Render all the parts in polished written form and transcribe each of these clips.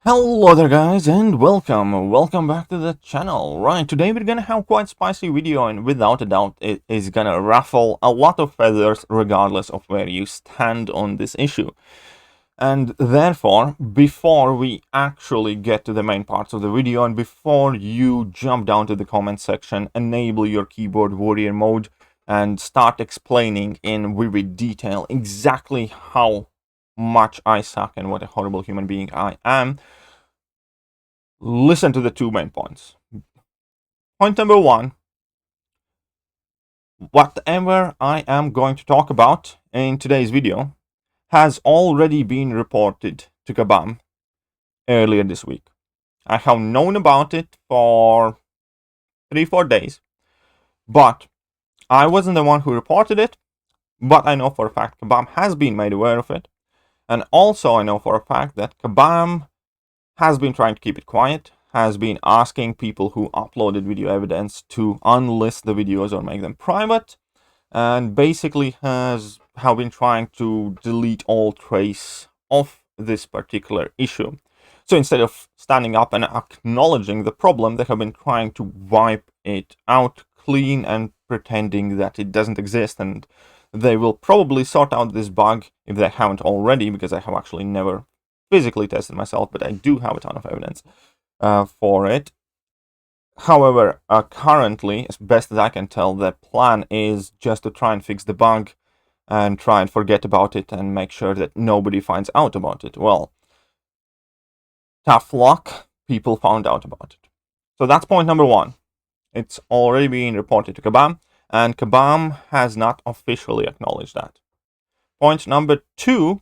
Hello there guys and welcome back to the channel. Right, today we're gonna have quite spicy video, and without a doubt it is gonna ruffle a lot of feathers regardless of where you stand on this issue. And therefore, before we actually get to the main parts of the video and before you jump down to the comment section, enable your keyboard warrior mode and start explaining in vivid detail exactly how much I suck and what a horrible human being I am, listen to the two main points. Point number one, whatever I am going to talk about in today's video has already been reported to Kabam earlier this week. I have known about it for 3-4 days, but I wasn't the one who reported it, but I know for a fact Kabam has been made aware of it, and also I know for a fact that Kabam has been trying to keep it quiet, has been asking people who uploaded video evidence to unlist the videos or make them private, and basically have been trying to delete all trace of this particular issue. So instead of standing up and acknowledging the problem, they have been trying to wipe it out clean and pretending that it doesn't exist, and they will probably sort out this bug if they haven't already, because I have actually never physically tested myself, but I do have a ton of evidence for it. However, currently, as best as I can tell, the plan is just to try and fix the bug and try and forget about it and make sure that nobody finds out about it. Well, tough luck, people found out about it. So that's point number one. It's already been reported to Kabam, and Kabam has not officially acknowledged that. Point number two,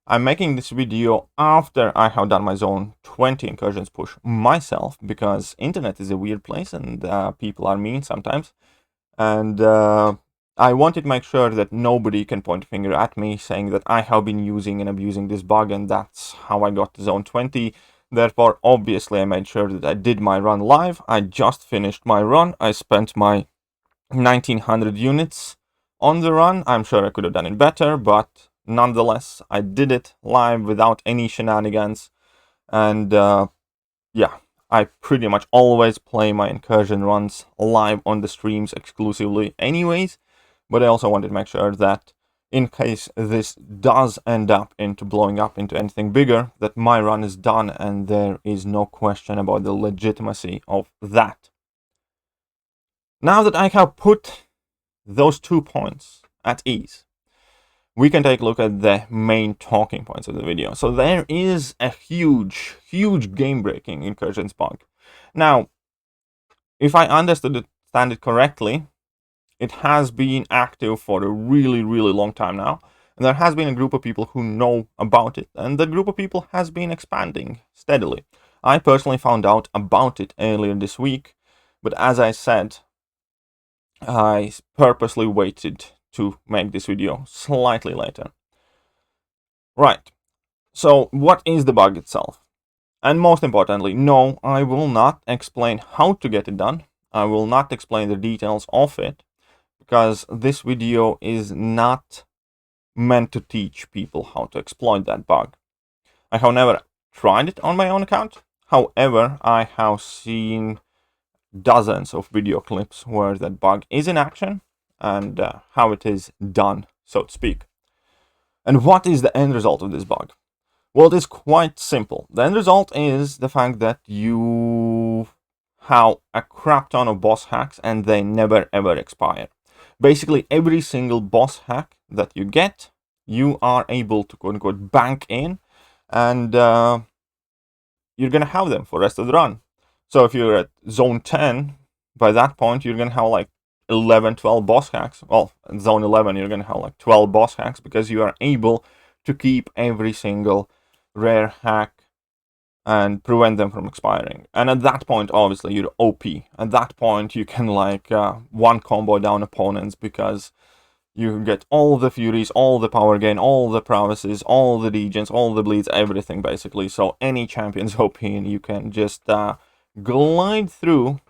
I'm making this video after I have done my Zone 20 Incursions push myself, because internet is a weird place and people are mean sometimes. And I wanted to make sure that nobody can point a finger at me saying that I have been using and abusing this bug and that's how I got to Zone 20. Therefore, obviously, I made sure that I did my run live. I just finished my run. I spent my 1900 units on the run. I'm sure I could have done it better, but nonetheless, I did it live without any shenanigans. And yeah, I pretty much always play my incursion runs live on the streams exclusively anyways. But I also wanted to make sure that in case this does end up into blowing up into anything bigger, that my run is done and there is no question about the legitimacy of that. Now that I have put those 2 points at ease, we can take a look at the main talking points of the video. So there is a huge game-breaking incursions bug. Now, if I understand it correctly, it has been active for a really long time now. And there has been a group of people who know about it, and the group of people has been expanding steadily. I personally found out about it earlier this week, but as I said, I purposely waited to make this video slightly later. Right, so what is the bug itself? And most importantly, no, I will not explain how to get it done. I will not explain the details of it, because this video is not meant to teach people how to exploit that bug. I have never tried it on my own account. However, I have seen dozens of video clips where that bug is in action and how it is done, so to speak. And what is the end result of this bug? Well, it is quite simple. The end result is the fact that you have a crap ton of boss hacks and they never ever expire. Basically, every single boss hack that you get, you are able to quote-unquote bank in, and you're gonna have them for the rest of the run. So if you're at Zone 10, by that point, you're gonna have like 11, 12 boss hacks. Well, in Zone 11, you're gonna have like 12 boss hacks, because you are able to keep every single rare hack and prevent them from expiring. And at that point, obviously, you're OP. At that point, you can like one combo down opponents, because you get all the furies, all the power gain, all the prowesses, all the regions, all the bleeds, everything basically. So any champion's OP, and you can just glide through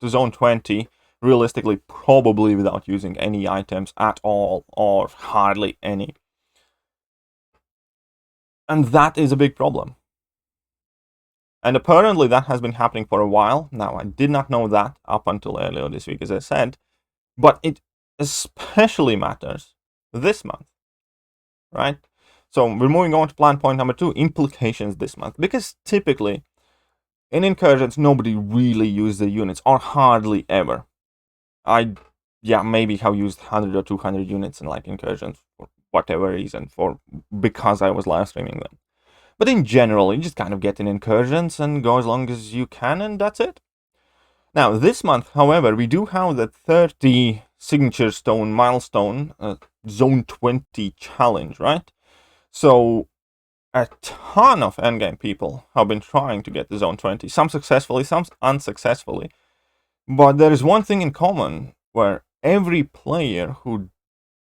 to Zone 20, realistically, probably without using any items at all, or hardly any. And that is a big problem. And apparently that has been happening for a while. Now, I did not know that up until earlier this week, as I said, but it especially matters this month, right? So we're moving on to plan point number 2, implications this month, because typically in Incursions, nobody really uses the units, or hardly ever. Maybe have used 100 or 200 units in like Incursions for whatever reason, because I was live streaming them. But in general, you just kind of get in Incursions and go as long as you can, and that's it. Now, this month, however, we do have the 30 signature stone milestone, Zone 20 challenge, right? So a ton of endgame people have been trying to get the Zone 20, some successfully, some unsuccessfully. But there is one thing in common, where every player who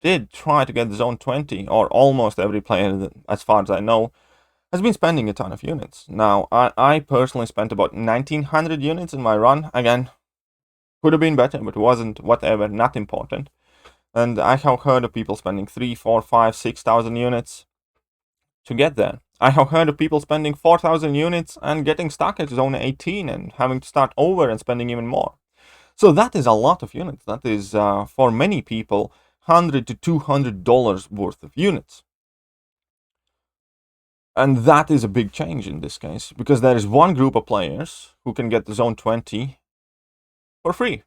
did try to get the Zone 20, or almost every player, as far as I know, has been spending a ton of units. Now, I personally spent about 1900 units in my run. Again, could have been better, but wasn't, whatever, not important. And I have heard of people spending 3, 4, 5, 6,000 units to get there. I have heard of people spending 4,000 units and getting stuck at Zone 18 and having to start over and spending even more. So that is a lot of units. That is, for many people, $100 to $200 worth of units. And that is a big change in this case, because there is one group of players who can get the Zone 20 for free,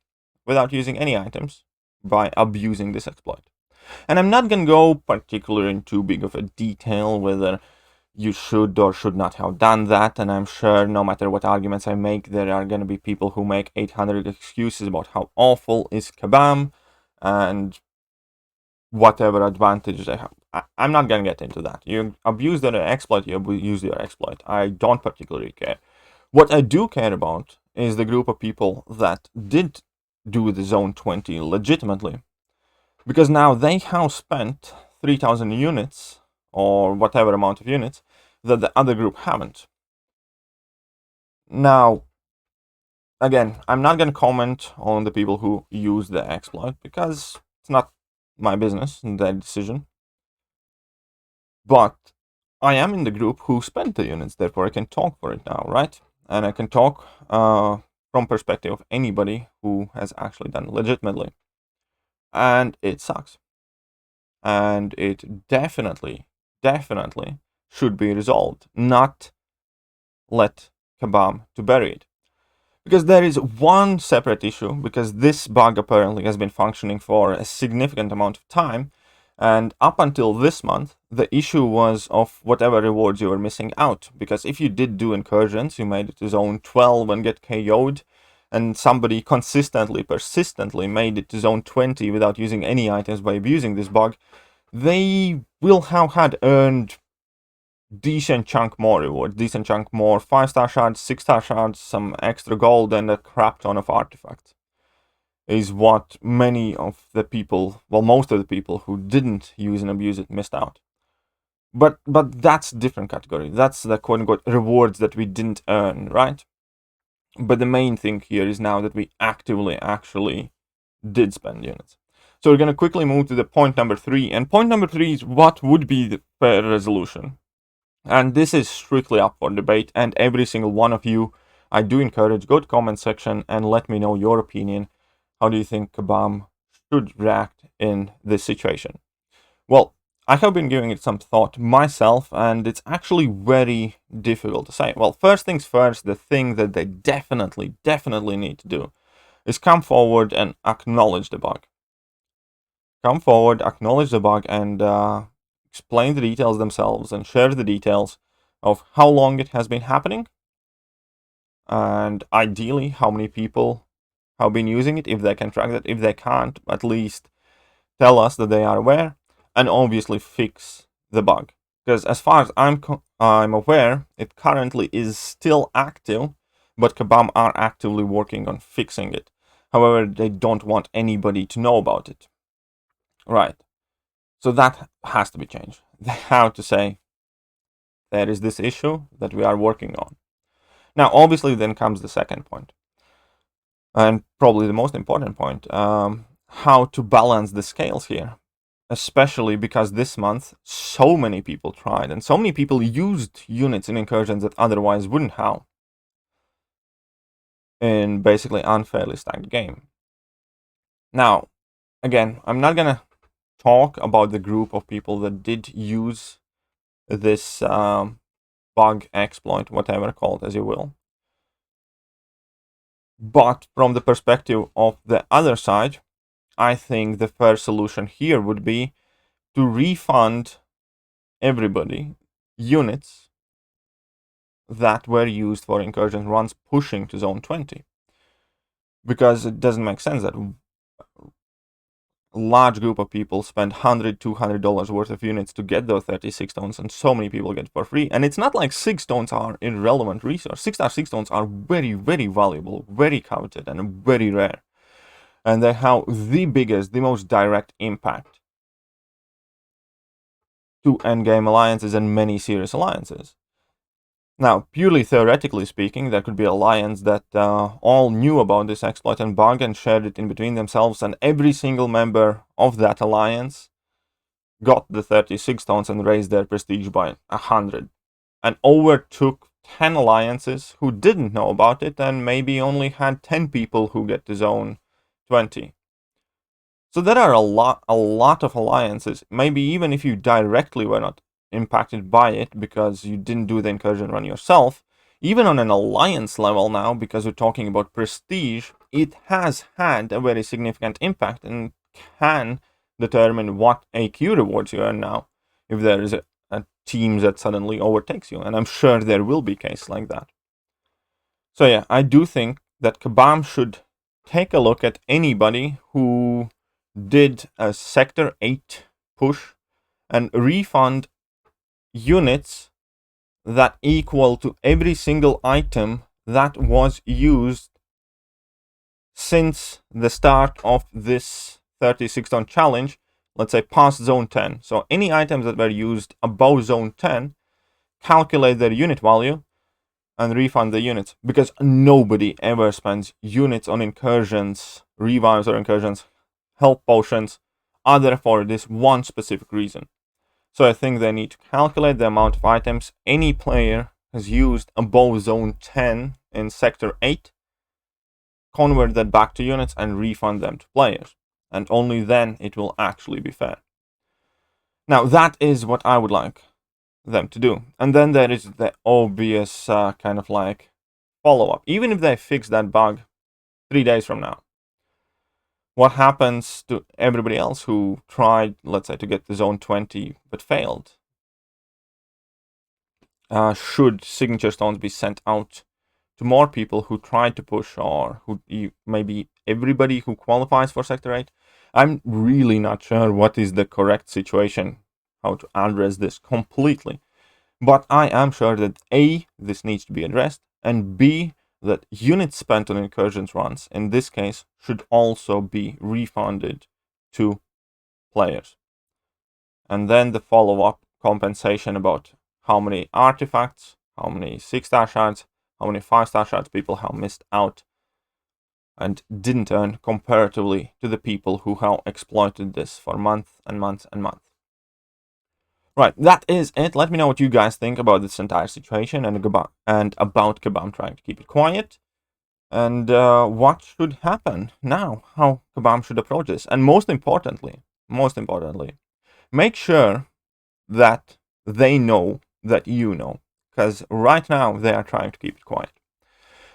without using any items, by abusing this exploit. And I'm not going to go particularly in too big of a detail whether you should or should not have done that, and I'm sure no matter what arguments I make, there are going to be people who make 800 excuses about how awful is Kabam, and whatever advantage they have. I'm not going to get into that. You abuse their exploit, you abuse their exploit. I don't particularly care. What I do care about is the group of people that did do the Zone 20 legitimately. Because now they have spent 3,000 units, or whatever amount of units, that the other group haven't. Now, again, I'm not going to comment on the people who use the exploit, because it's not my business, their decision. But I am in the group who spent the units, therefore I can talk for it now, right? And I can talk from perspective of anybody who has actually done it legitimately. And it sucks. And it definitely should be resolved, not let Kabam to bury it. Because there is one separate issue, because this bug apparently has been functioning for a significant amount of time, and up until this month, the issue was of whatever rewards you were missing out. Because if you did do Incursions, you made it to Zone 12 and get KO'd, and somebody persistently made it to Zone 20 without using any items by abusing this bug, they will have had earned decent chunk more rewards, decent chunk more 5-star shards, 6-star shards, some extra gold, and a crap ton of artifacts. Is what many of the people, well, most of the people who didn't use and abuse it missed out. But that's a different category. That's the quote-unquote rewards that we didn't earn, right? But the main thing here is now that we actively actually did spend units. So we're going to quickly move to the point number 3. And point number 3 is what would be the fair resolution. And this is strictly up for debate. And every single one of you, I do encourage, go to comment section and let me know your opinion. How do you think Kabam should react in this situation? Well, I have been giving it some thought myself, and it's actually very difficult to say. Well, first things first, the thing that they definitely need to do is come forward and acknowledge the bug. Come forward, acknowledge the bug, and explain the details themselves, and share the details of how long it has been happening, and ideally how many people have been using it, if they can track that. If they can't, at least tell us that they are aware, and obviously fix the bug. Because as far as I'm aware, it currently is still active, but Kabam are actively working on fixing it. However, they don't want anybody to know about it. Right. So that has to be changed. They have to say, there is this issue that we are working on. Now, obviously, then comes the second point. And probably the most important point, how to balance the scales here. Especially because this month, so many people tried, and so many people used units in Incursions that otherwise wouldn't have. in basically unfairly stacked game. Now, again, I'm not gonna talk about the group of people that did use this bug, exploit, whatever call it as you will. But from the perspective of the other side, I think the fair solution here would be to refund everybody units that were used for incursion runs pushing to zone 20. Because it doesn't make sense that a large group of people spend $100, $200 worth of units to get those 36 stones, and so many people get it for free. And it's not like 6 stones are irrelevant resource. 6 stones are very, very valuable, very coveted, and very rare. And they have the biggest, the most direct impact to endgame alliances and many serious alliances. Now, purely theoretically speaking, there could be alliance that all knew about this exploit and bug and shared it in between themselves, and every single member of that alliance got the 36 stones and raised their prestige by 100, and overtook 10 alliances who didn't know about it and maybe only had 10 people who get to zone 20. So there are a lot of alliances, maybe even if you directly were not impacted by it because you didn't do the incursion run yourself, even on an alliance level now, because we're talking about prestige, it has had a very significant impact and can determine what AQ rewards you earn now if there is a team that suddenly overtakes you, and I'm sure there will be cases like that. So yeah, I do think that Kabam should take a look at anybody who did a Sector 8 push and refund units that equal to every single item that was used since the start of this 36 zone challenge, let's say past zone 10. So any items that were used above zone 10, calculate their unit value and refund the units, because nobody ever spends units on incursions, revives or incursions, health potions, other for this one specific reason. So I think they need to calculate the amount of items any player has used above zone 10 in sector 8, convert that back to units and refund them to players. And only then it will actually be fair. Now that is what I would like them to do. And then there is the obvious kind of like follow-up. Even if they fix that bug 3 days from now, what happens to everybody else who tried, let's say, to get to zone 20 but failed? Should signature stones be sent out to more people who tried to push, or who maybe everybody who qualifies for sector 8? I'm really not sure what is the correct situation, how to address this completely. But I am sure that A, this needs to be addressed, and B, that units spent on incursions runs, in this case, should also be refunded to players. And then the follow-up compensation about how many artifacts, how many 6-star shards, how many 5-star shards people have missed out and didn't earn comparatively to the people who have exploited this for months and months and months. Right, that is it. Let me know what you guys think about this entire situation and about Kabam trying to keep it quiet. And what should happen now, how Kabam should approach this. And most importantly, make sure that they know that you know. Because right now, they are trying to keep it quiet.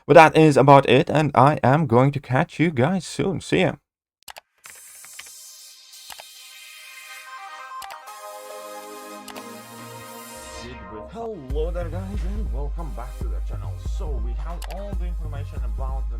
But that is about it, and I am going to catch you guys soon. See ya. Hello there guys, and welcome back to the channel. So we have all the information about the